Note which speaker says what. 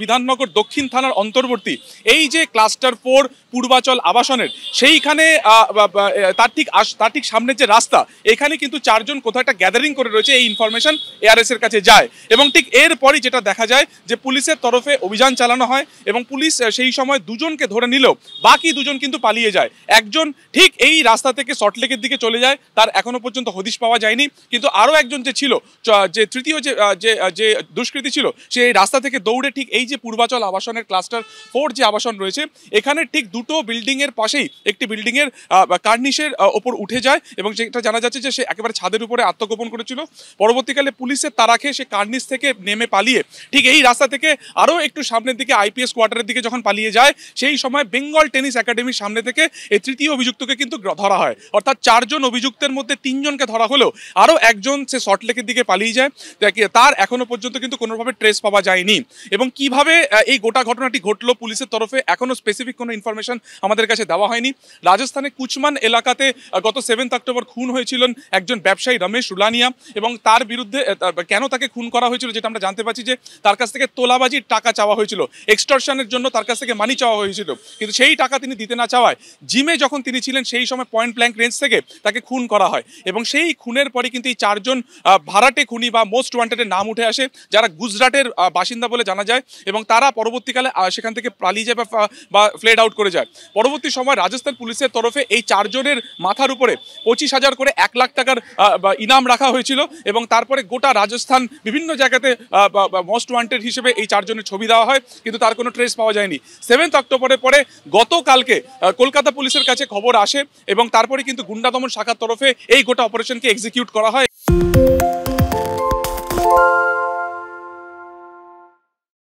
Speaker 1: বিধাননগর দক্ষিণ থানার অন্তর্বর্তী এই যে ক্লাস্টার 4 পূর্বাচল আবাসনের সেইখানে তার ঠিক সামনের যে রাস্তা এখানে কিন্তু চারজন কোথাও একটা গ্যাদারিং করে রয়েছে এই ইনফরমেশন এআরএস এর কাছে যায় এবং ঠিক এরপরই যেটা দেখা যায় যে পুলিশের তরফে অভিযান চালানো হয় এবং পুলিশ সেই সময় দুজনকে ধরে নিলেও বাকি দুজন কিন্তু পালিয়ে যায়। একজন ঠিক এই রাস্তা থেকে সল্টলেকের দিকে চলে যায়, তার এখনো পর্যন্ত হদিশ পাওয়া যায়নি, কিন্তু আরও একজন যে ছিল যে তৃতীয় যে দুষ্কৃতী ছিল সে এই রাস্তা থেকে দৌড়ে ঠিক এই যে পূর্বাচল আবাসনের ক্লাস্টার 4 যে আবাসন রয়েছে এখানে ঠিক দুটো বিল্ডিংয়ের পাশেই একটি বিল্ডিংয়ের কার্নিশের ওপর উঠে যায় এবং যেটা জানা যাচ্ছে যে সে একেবারে ছাদের উপরে আত্মগোপন করেছিল। পরবর্তীকালে পুলিশের তাড়া খেয়ে সে কার্নিশ থেকে নেমে পালিয়ে ঠিক এই রাস্তা থেকে আরও একটু সামনের দিকে আইপিএস কোয়ার্টারের দিকে যখন পালিয়ে যায় সেই সময় বেঙ্গল টেনিস একাডেমির সামনে থেকে এই তৃতীয় অভিযুক্তকে কিন্তু ধরা হয়। অর্থাৎ 4 জন অভিযুক্তের মধ্যে 3 জনকে ধরা হলেও আরও একজন সে সল্টলেকের দিকে পালিয়ে যায়, তার এখনো পর্যন্ত কিন্তু কোনোভাবে ট্রেস পাওয়া যায়নি। এবং কিভাবে এই গোটা ঘটনাটি ঘটলো পুলিশের তরফে এখনো স্পেসিফিক কোনো ইনফরমেশন আমাদের কাছে দেওয়া হয়নি। রাজস্থানে কুচমান এলাকাতে গত 7 অক্টোবর খুন হয়েছিলেন একজন ব্যবসায়ী রমেশ রুলানিয়া এবং তার বিরুদ্ধে কেন তাকে খুন করা হয়েছিল যেটা আমরা জানতে পারছি যে তার কাছ থেকে তোলাবাজির টাকা চাওয়া হয়েছিল, এক্সটর্শনের জন্য তার কাছ থেকে মানি চাওয়া হয়েছিল, কিন্তু সেই টাকা তিনি দিতে না চাওয়ায় জিমে যখন তিনি ছিলেন সেই সময় পয়েন্ট ব্ল্যাঙ্ক রেঞ্জ থেকে তাকে খুন করা হয় এবং সেই খুনের পরে কিন্তু এই 4 জন ভাড়াটে খুনি বা মোস্ট ওয়ান্টেডের নাম উঠে আসে যারা গুজরাটের বাসিন্দা বলে জানা যায় এবং তারা পরবর্তীকালে সেখান থেকে পালিয়ে যায় বা ফ্লেড আউট করে যায়। পরবর্তী সময় রাজস্থান পুলিশের তরফে এই 4 জনের মাথার উপরে 25,000 করে 1 লাখ টাকার ইনাম রাখা হয়েছিল এবং তারপরে গোটা রাজস্থান বিভিন্ন জায়গাতে মোস্ট ওয়ান্টেড হিসেবে এই 4 জনের ছবি দেওয়া হয়, কিন্তু তার কোনো ট্রেস পাওয়া যায়নি। 7 অক্টোবরের পরে গতকালকে কলকাতা পুলিশের কাছে খবর আসে এবং তারপরে কিন্তু গুন্ডা দমন শাখার তরফে এই গোটা অপারেশনকে এক্সিকিউট করা হয়।